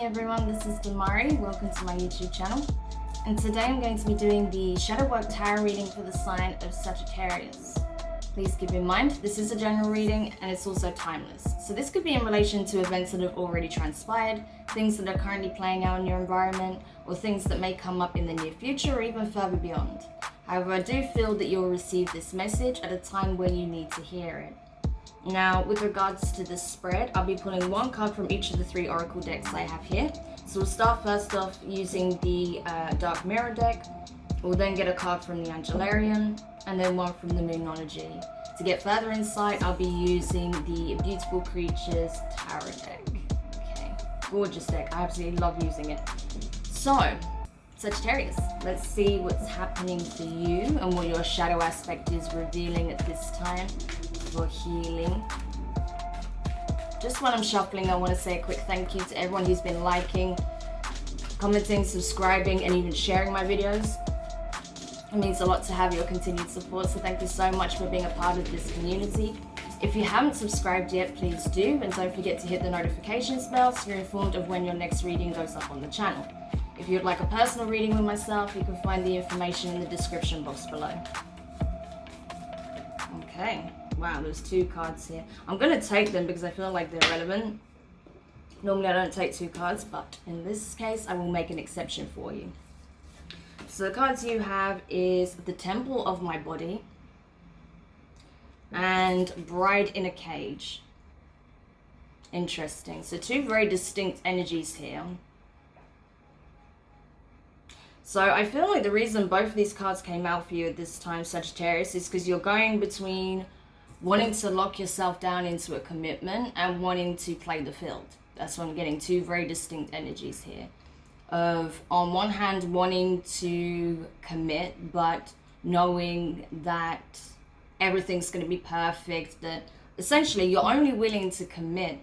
everyone, this is Demari. Welcome to my YouTube channel. And today I'm going to be doing the Shadow Work Tarot reading for the sign of Sagittarius. Please keep in mind, this is a general reading and it's also timeless. So this could be in relation to events that have already transpired, things that are currently playing out in your environment, or things that may come up in the near future or even further beyond. However, I do feel that you'll receive this message at a time where you need to hear it. Now, with regards to this spread, I'll be pulling one card from each of the 3 oracle decks I have here. So we'll start first off using the Dark Mirror deck. We'll then get a card from the Angelarian, and then one from the Moonology. To get further insight, I'll be using the Beautiful Creatures Tarot deck. Okay, gorgeous deck. I absolutely love using it. So, Sagittarius, let's see what's happening for you and what your shadow aspect is revealing at this time for healing. Just while I'm shuffling, I want to say a quick thank you to everyone who's been liking, commenting, subscribing, and even sharing my videos. It means a lot to have your continued support, so thank you so much for being a part of this community. If you haven't subscribed yet, please do, and don't forget to hit the notifications bell so you're informed of when your next reading goes up on the channel. If you'd like a personal reading with myself, you can find the information in the description box below. Okay, wow, there's 2 cards here. I'm going to take them because I feel like they're relevant. Normally I don't take 2 cards, but in this case I will make an exception for you. So the cards you have is the Temple of My Body and Bride in a Cage. Interesting. So 2 very distinct energies here. So I feel like the reason both of these cards came out for you at this time, Sagittarius, is because you're going between wanting to lock yourself down into a commitment and wanting to play the field. That's what I'm getting, 2 very distinct energies here. Of, on one hand, wanting to commit, but knowing that everything's going to be perfect, that essentially you're only willing to commit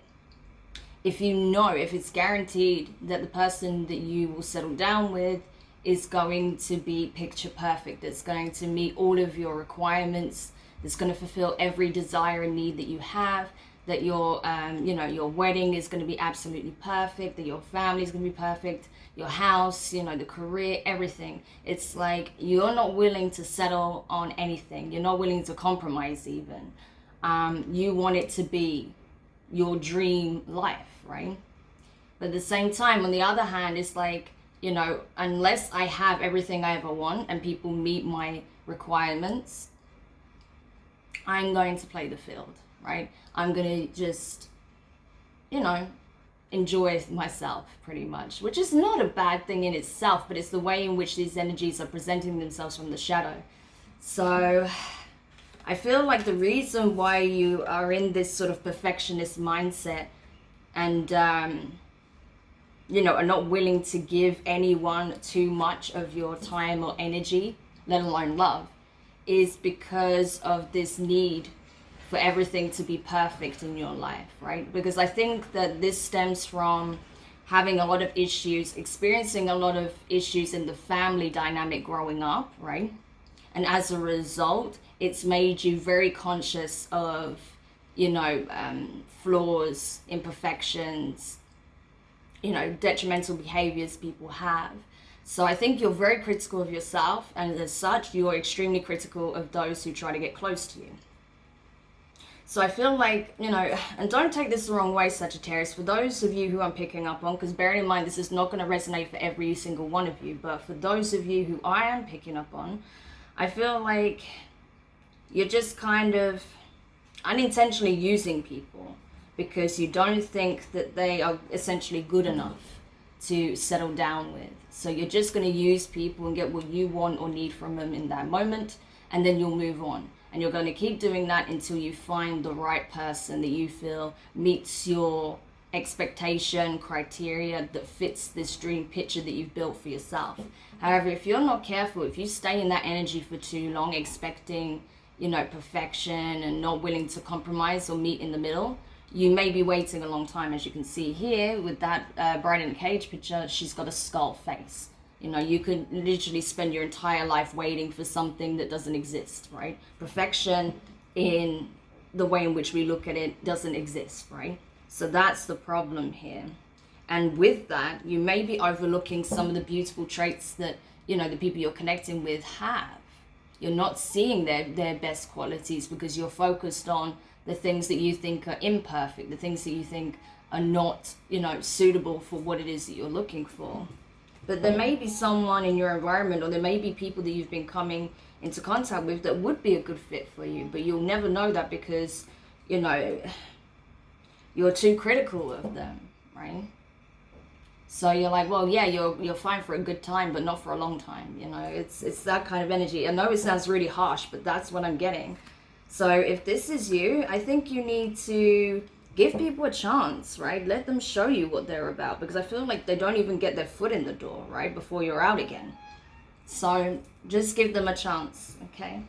if you know, if it's guaranteed that the person that you will settle down with is going to be picture perfect, that's going to meet all of your requirements, that's going to fulfill every desire and need that you have, that your your wedding is going to be absolutely perfect, that your family is going to be perfect, your house, the career, everything. It's like you're not willing to settle on anything. You're not willing to compromise even. You want it to be your dream life, right? But at the same time, on the other hand, it's like, unless I have everything I ever want and people meet my requirements, I'm going to play the field, right? I'm going to just, enjoy myself pretty much, which is not a bad thing in itself, but it's the way in which these energies are presenting themselves from the shadow. So I feel like the reason why you are in this sort of perfectionist mindset and, are not willing to give anyone too much of your time or energy, let alone love, is because of this need for everything to be perfect in your life, right? Because I think that this stems from having a lot of issues, experiencing a lot of issues in the family dynamic growing up, right? And as a result, it's made you very conscious of, flaws, imperfections, detrimental behaviors people have. So I think you're very critical of yourself, and as such, you're extremely critical of those who try to get close to you. So I feel like, and don't take this the wrong way, Sagittarius, for those of you who I'm picking up on, because bearing in mind this is not going to resonate for every single one of you, but for those of you who I am picking up on, I feel like you're just kind of unintentionally using people because you don't think that they are essentially good enough to settle down with. So you're just going to use people and get what you want or need from them in that moment, and then you'll move on. And you're going to keep doing that until you find the right person that you feel meets your expectation criteria, that fits this dream picture that you've built for yourself. However, if you're not careful, if you stay in that energy for too long, expecting, perfection and not willing to compromise or meet in the middle, you may be waiting a long time. As you can see here with that Bride in a Cage picture, she's got a skull face. You could literally spend your entire life waiting for something that doesn't exist, right? Perfection in the way in which we look at it doesn't exist, right? So that's the problem here. And with that, you may be overlooking some of the beautiful traits that, you know, the people you're connecting with have. You're not seeing their best qualities because you're focused on the things that you think are imperfect, the things that you think are not, you know, suitable for what it is that you're looking for. But there may be someone in your environment, or there may be people that you've been coming into contact with that would be a good fit for you, but you'll never know that because, you know, you're too critical of them, right? So you're like, well, yeah, you're fine for a good time, but not for a long time. You know, it's that kind of energy. I know it sounds really harsh, but that's what I'm getting. So if this is you, I think you need to give people a chance, right? Let them show you what they're about, because I feel like they don't even get their foot in the door, right, before you're out again. So just give them a chance, okay?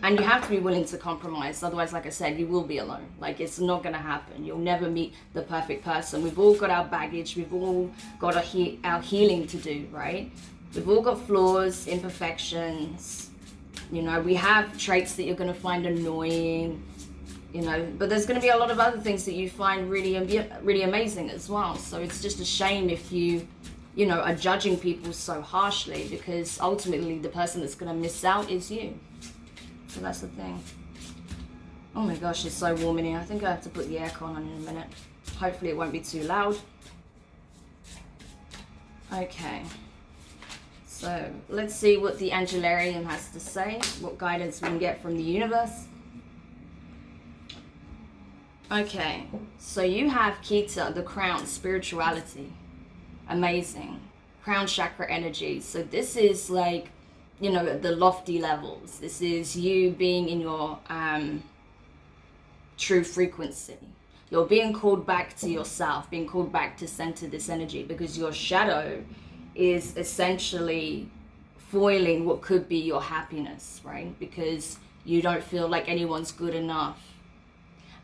And you have to be willing to compromise. Otherwise, like I said, you will be alone. Like, it's not going to happen. You'll never meet the perfect person. We've all got our baggage. We've all got our healing to do, right? We've all got flaws, imperfections. You know, we have traits that you're going to find annoying, you know, but there's going to be a lot of other things that you find really amazing as well. So it's just a shame if you know, are judging people so harshly, because ultimately the person that's going to miss out is you. So that's the thing. Oh my gosh, it's so warm in here. I think I have to put the aircon on in a minute. Hopefully it won't be too loud. Okay. So let's see what the Angelarium has to say, what guidance we can get from the universe. Okay, so you have Kita, the crown, spirituality. Amazing. Crown chakra energy. So this is like, you know, the lofty levels. This is you being in your true frequency. You're being called back to yourself, being called back to center this energy, because your shadow is essentially foiling what could be your happiness, right? Because you don't feel like anyone's good enough.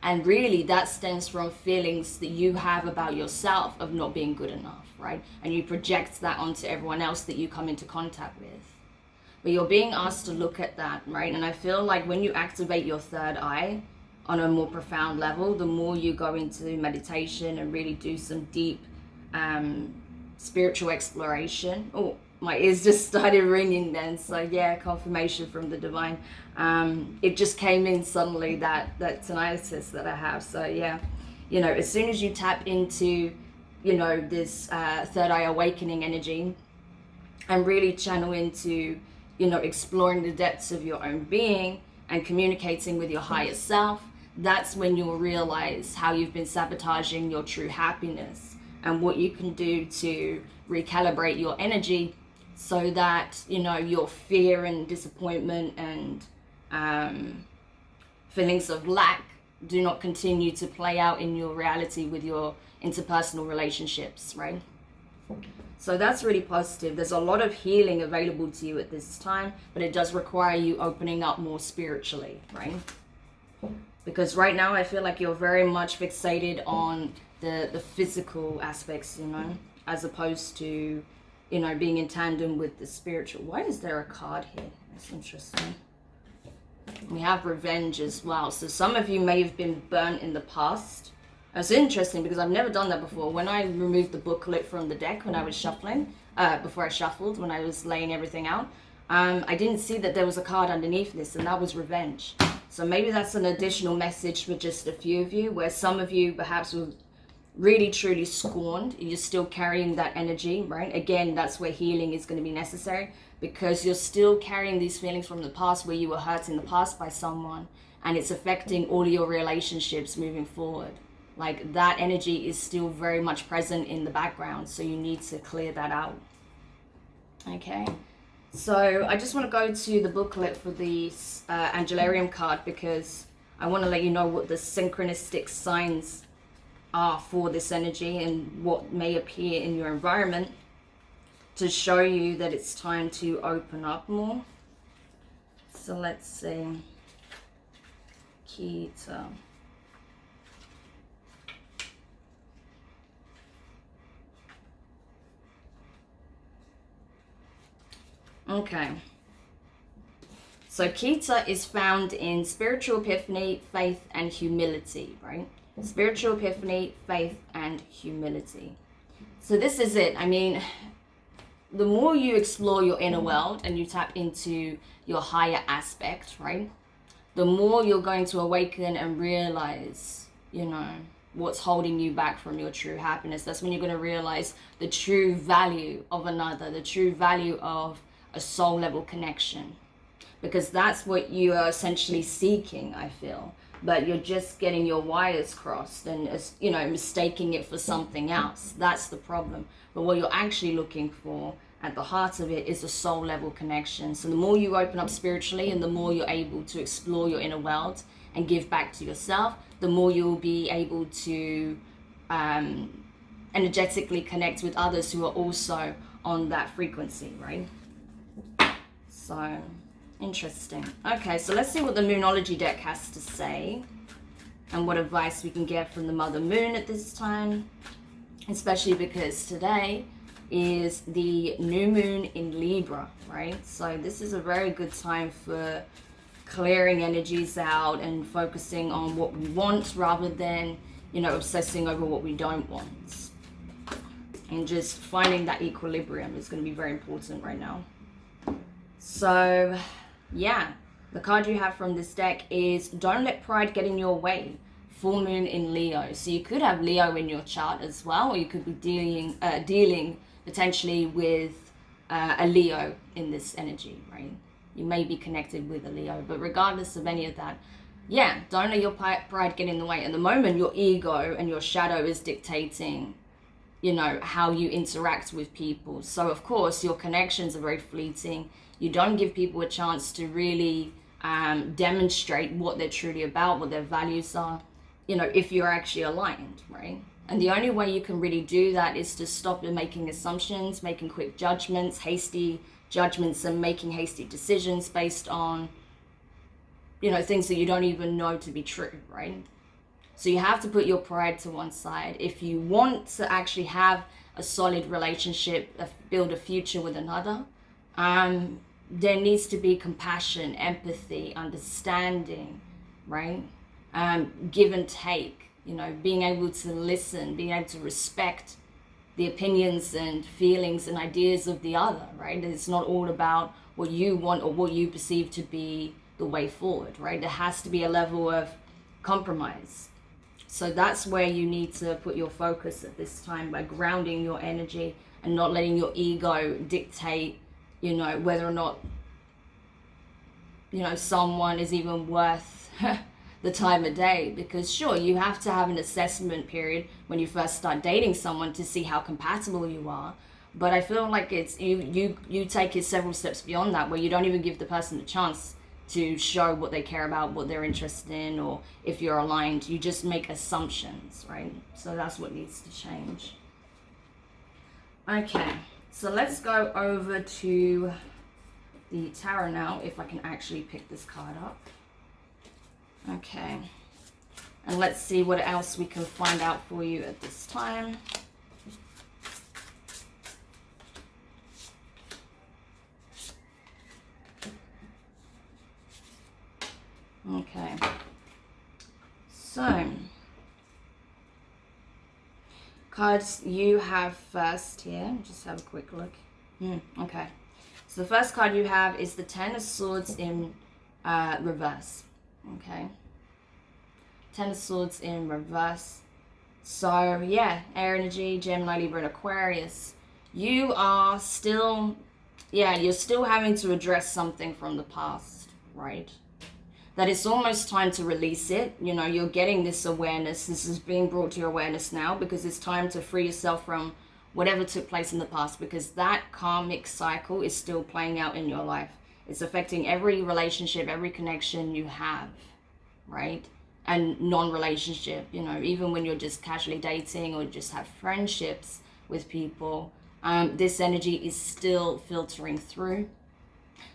And really that stems from feelings that you have about yourself of not being good enough, right? And you project that onto everyone else that you come into contact with. But you're being asked to look at that, right? And I feel like when you activate your third eye on a more profound level, the more you go into meditation and really do some deep spiritual exploration. Oh, my ears just started ringing then. So yeah, confirmation from the divine. It just came in suddenly, that tinnitus that I have. So yeah, you know, as soon as you tap into, you know, this third eye awakening energy and really channel into, you know, exploring the depths of your own being and communicating with your higher self, that's when you'll realize how you've been sabotaging your true happiness and what you can do to recalibrate your energy so that, you know, your fear and disappointment and feelings of lack do not continue to play out in your reality with your interpersonal relationships, right? So that's really positive. There's a lot of healing available to you at this time, but it does require you opening up more spiritually, right? Because right now I feel like you're very much fixated on the physical aspects, you know, as opposed to, you know, being in tandem with the spiritual. Why is there a card here? That's interesting. We have revenge as well. So some of you may have been burnt in the past. It's interesting because I've never done that before. When I removed the booklet from the deck when I was shuffling, before I shuffled, when I was laying everything out, I didn't see that there was a card underneath this, and that was revenge. So maybe that's an additional message for just a few of you, where some of you perhaps were really truly scorned. You're still carrying that energy, right? Again, that's where healing is going to be necessary, because you're still carrying these feelings from the past where you were hurt in the past by someone, and it's affecting all your relationships moving forward. Like, that energy is still very much present in the background, so you need to clear that out. Okay, so I just want to go to the booklet for the Angelarium card, because I want to let you know what the synchronistic signs are for this energy and what may appear in your environment to show you that it's time to open up more. So let's see. Kita. Okay. So Kita is found in spiritual epiphany, faith, and humility, right? Spiritual epiphany, faith, and humility. So this is it. I mean, the more you explore your inner world and you tap into your higher aspect, right? The more you're going to awaken and realize, what's holding you back from your true happiness. That's when you're going to realize the true value of another, the true value of a soul level connection. Because that's what you are essentially seeking, I feel. But you're just getting your wires crossed and, mistaking it for something else. That's the problem. But what you're actually looking for at the heart of it is a soul level connection. So the more you open up spiritually and the more you're able to explore your inner world and give back to yourself, the more you'll be able to energetically connect with others who are also on that frequency, right? So, interesting. Okay, so let's see what the Moonology deck has to say and what advice we can get from the Mother Moon at this time, especially because today is the new moon in Libra, right? So this is a very good time for clearing energies out and focusing on what we want rather than, obsessing over what we don't want. And just finding that equilibrium is going to be very important right now. So, yeah, the card you have from this deck is Don't Let Pride Get in Your Way. Full moon in Leo. So you could have Leo in your chart as well, or you could be dealing potentially with a Leo in this energy, right? You may be connected with a Leo, but regardless of any of that, yeah, don't let your pride get in the way. At the moment, your ego and your shadow is dictating, how you interact with people. So of course, your connections are very fleeting. You don't give people a chance to really demonstrate what they're truly about, what their values are, if you're actually aligned, right? And the only way you can really do that is to stop making assumptions, making quick judgments, hasty judgments, and making hasty decisions based on, things that you don't even know to be true, right? So you have to put your pride to one side. If you want to actually have a solid relationship, build a future with another, there needs to be compassion, empathy, understanding, right? Give and take, being able to listen, being able to respect the opinions and feelings and ideas of the other, right? It's not all about what you want or what you perceive to be the way forward, right? There has to be a level of compromise. So that's where you need to put your focus at this time, by grounding your energy and not letting your ego dictate, whether or not, someone is even worth the time of day. Because sure, you have to have an assessment period when you first start dating someone to see how compatible you are. But I feel like it's you take it several steps beyond that, where you don't even give the person a chance to show what they care about, what they're interested in, or if you're aligned. You just make assumptions, right? So that's what needs to change. Okay, so let's go over to the tarot now, if I can actually pick this card up. Okay, and let's see what else we can find out for you at this time. Okay, so cards you have first here, just have a quick look. Okay, so the first card you have is the Ten of Swords in reverse. Okay, Ten of Swords in reverse. So yeah, air energy, Gemini, Libra, and Aquarius. You are still, you're still having to address something from the past, right? That it's almost time to release it. You're getting this awareness. This is being brought to your awareness now, because it's time to free yourself from whatever took place in the past, because that karmic cycle is still playing out in your life. It's affecting every relationship, every connection you have, right? And non-relationship, even when you're just casually dating or just have friendships with people, this energy is still filtering through.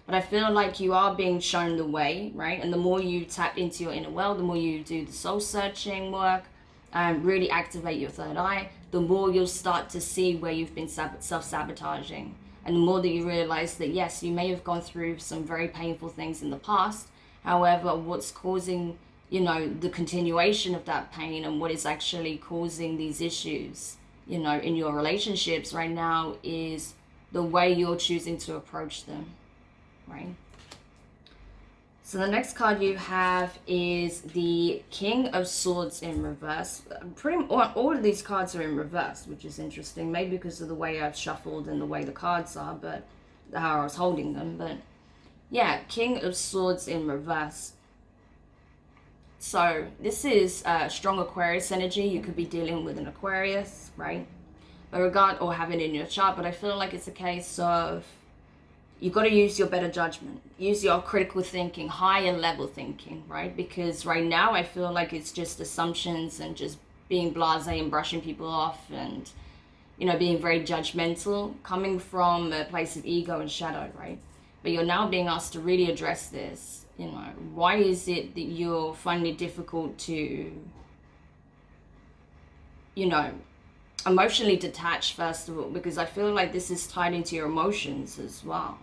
But I feel like you are being shown the way, right? And the more you tap into your inner world, the more you do the soul searching work, really activate your third eye, the more you'll start to see where you've been self-sabotaging. And the more that you realize that, yes, you may have gone through some very painful things in the past. However, what's causing you know, the continuation of that pain and what is actually causing these issues, you know, in your relationships right now is the way you're choosing to approach them, right? So the next card you have is the King of Swords in reverse. All of these cards are in reverse, which is interesting. Maybe because of the way I've shuffled and the way the cards are, but how I was holding them. But yeah, King of Swords in reverse. So this is strong Aquarius energy. You could be dealing with an Aquarius, right? Or have it in your chart. But I feel like it's a case of you've got to use your better judgment, use your critical thinking, higher level thinking, right? Because right now I feel like it's just assumptions and just being blasé and brushing people off and, you know, being very judgmental, coming from a place of ego and shadow, right? But you're now being asked to really address this. You know, why is it that you're finding it difficult to, you know, emotionally detach, first of all? Because I feel like this is tied into your emotions as well.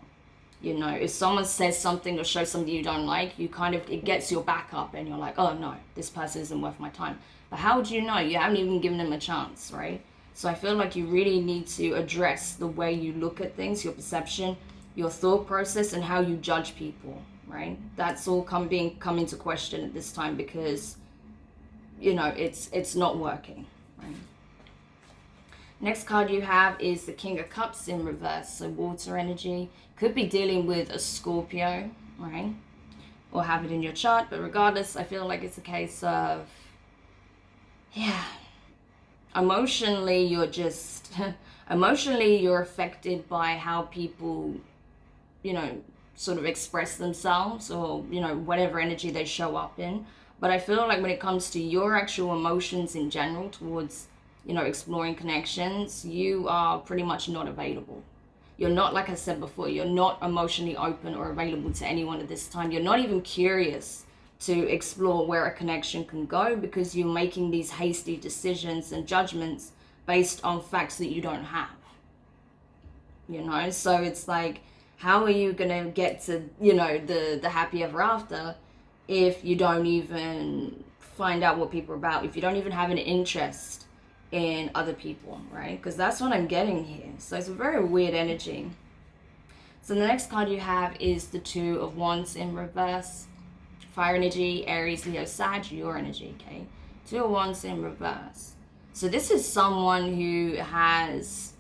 You know, if someone says something or shows something you don't like, you kind of, it gets your back up and you're like, oh no, this person isn't worth my time. But how would you know? You haven't even given them a chance, right? So I feel like you really need to address the way you look at things, your perception, your thought process, and how you judge people, right? That's all come into question at this time because, you know, it's not working, right? Next card you have is the King of Cups in reverse, so water energy. Could be dealing with a Scorpio, right? Or have it in your chart, but regardless, I feel like it's a case of, yeah, emotionally you're just, emotionally you're affected by how people, you know, sort of express themselves or, you know, whatever energy they show up in. But I feel like when it comes to your actual emotions in general towards, you know, exploring connections, you are pretty much not available. You're not, like I said before, you're not emotionally open or available to anyone at this time. You're not even curious to explore where a connection can go because you're making these hasty decisions and judgments based on facts that you don't have. You know, so it's like, how are you going to get to, you know, the happy ever after if you don't even find out what people are about, if you don't even have an interest in other people, right? Because that's what I'm getting here. So it's a very weird energy. So the next card you have is the Two of Wands in reverse. Fire energy, Aries, Leo, Sag, your energy, okay? Two of Wands in reverse. So this is someone who has,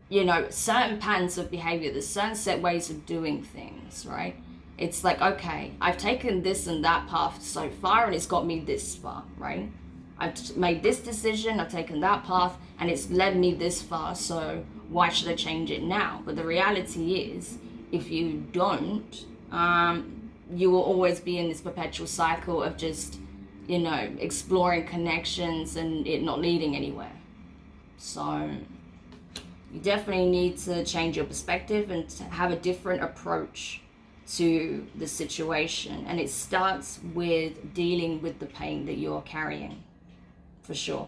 you know, certain patterns of behavior. There's certain set ways of doing things, right? It's like, okay, I've taken this and that path so far and it's got me this far, right? I've made this decision, I've taken that path, and it's led me this far, so why should I change it now? But the reality is, if you don't, you will always be in this perpetual cycle of just, you know, exploring connections and it not leading anywhere. So you definitely need to change your perspective and to have a different approach to the situation. And it starts with dealing with the pain that you're carrying. For sure.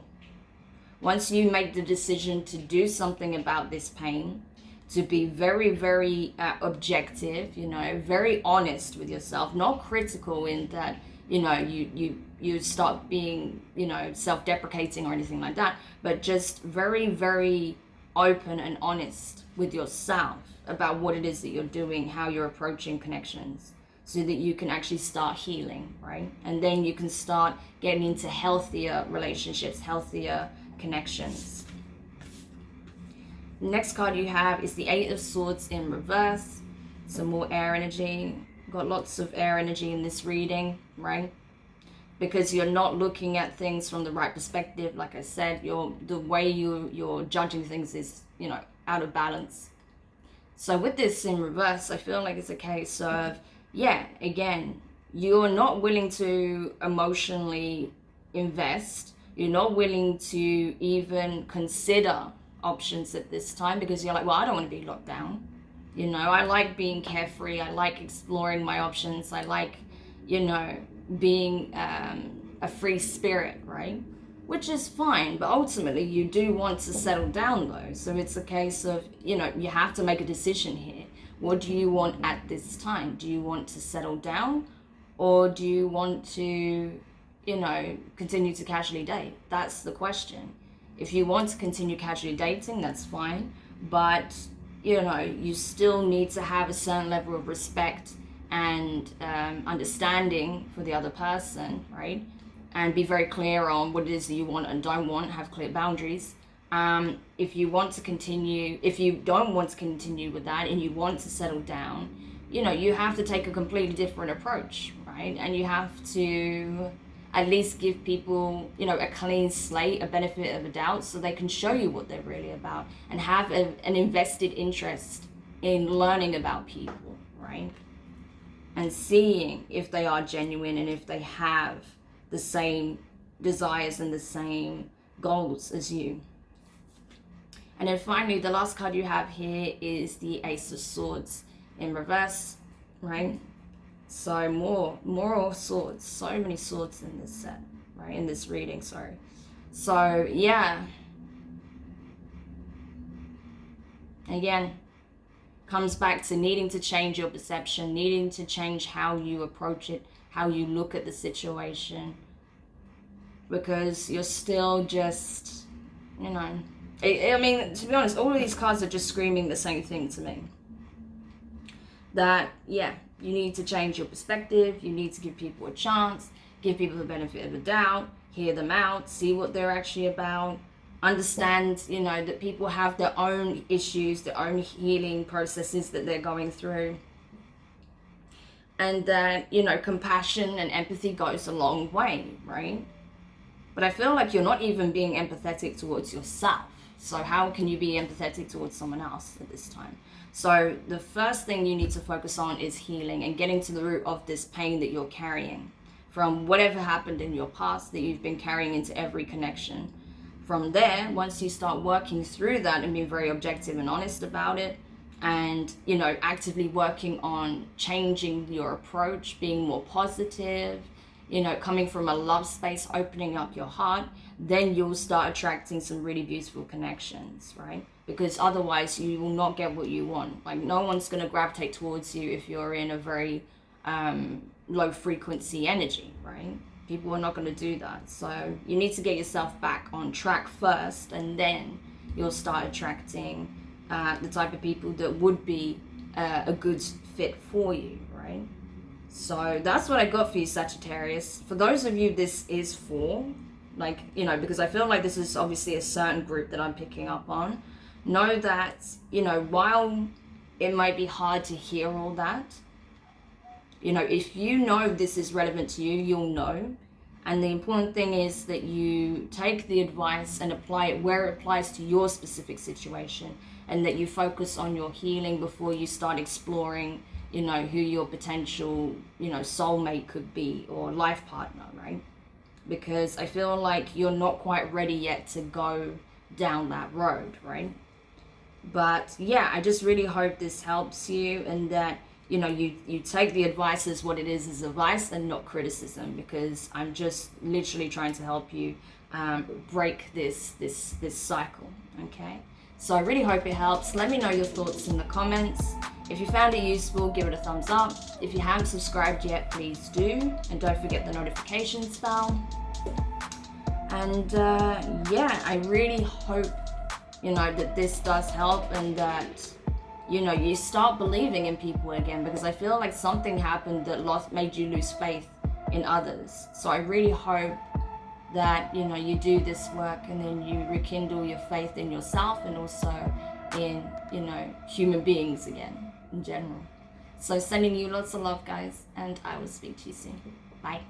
Once you make the decision to do something about this pain, to be very, very objective, you know, very honest with yourself, not critical in that, you know, you start being, you know, self-deprecating or anything like that, but just very, very open and honest with yourself about what it is that you're doing, how you're approaching connections, so that you can actually start healing, right? And then you can start getting into healthier relationships, healthier connections. Next card you have is the Eight of Swords in reverse. Some more air energy. Got lots of air energy in this reading, right? Because you're not looking at things from the right perspective. Like I said, the way you're judging things is, you know, out of balance. So with this in reverse, I feel like it's a case of, yeah, again, you're not willing to emotionally invest. You're not willing to even consider options at this time because you're like, well, I don't want to be locked down. You know, I like being carefree. I like exploring my options. I like, you know, being a free spirit, right? Which is fine, but ultimately you do want to settle down though. So it's a case of, you know, you have to make a decision here. What do you want at this time? Do you want to settle down, or do you want to, continue to casually date? That's the question. If you want to continue casually dating, that's fine, but you still need to have a certain level of respect and understanding for the other person, right? And be very clear on what it is that you want and don't want. Have clear boundaries. If you want to continue, if you don't want to continue with that and you want to settle down, you have to take a completely different approach, right? And you have to at least give people, a clean slate, a benefit of a doubt, so they can show you what they're really about and have an invested interest in learning about people, right? And seeing if they are genuine and if they have the same desires and the same goals as you. And then finally, the last card you have here is the Ace of Swords in reverse, right? So more swords, so many swords in this set, right? In this reading, sorry. So yeah, again, comes back to needing to change your perception, needing to change how you approach it, how you look at the situation, because you're still just, I mean, to be honest, all of these cards are just screaming the same thing to me. That, yeah, you need to change your perspective, you need to give people a chance, give people the benefit of the doubt, hear them out, see what they're actually about, understand, that people have their own issues, their own healing processes that they're going through. And that, compassion and empathy goes a long way, right? But I feel like you're not even being empathetic towards yourself. So how can you be empathetic towards someone else at this time? So the first thing you need to focus on is healing and getting to the root of this pain that you're carrying from whatever happened in your past that you've been carrying into every connection. From there, once you start working through that and being very objective and honest about it, and actively working on changing your approach, being more positive, coming from a love space, opening up your heart, then you'll start attracting some really beautiful connections, right? Because otherwise you will not get what you want. Like, no one's going to gravitate towards you if you're in a very low frequency energy, right? People are not going to do that. So you need to get yourself back on track first, and then you'll start attracting the type of people that would be a good fit for you, right? So that's what I got for you, Sagittarius. For those of you this is for, because I feel like this is obviously a certain group that I'm picking up on, know that, while it might be hard to hear all that, if you know this is relevant to you, you'll know. And the important thing is that you take the advice and apply it where it applies to your specific situation, and that you focus on your healing before you start exploring, who your potential, soulmate could be, or life partner, right? Because I feel like you're not quite ready yet to go down that road, right? But yeah, I just really hope this helps you, and that you take the advice as what it is, as advice and not criticism, because I'm just literally trying to help you break this cycle, okay? So I really hope it helps. Let me know your thoughts in the comments. If you found it useful, give it a thumbs up. If you haven't subscribed yet, please do. And don't forget the notifications bell. And yeah, I really hope, that this does help, and that, you start believing in people again, because I feel like something happened that made you lose faith in others. So I really hope that, you do this work, and then you rekindle your faith in yourself, and also in, human beings again in general. So sending you lots of love, guys, and I will speak to you soon. Bye.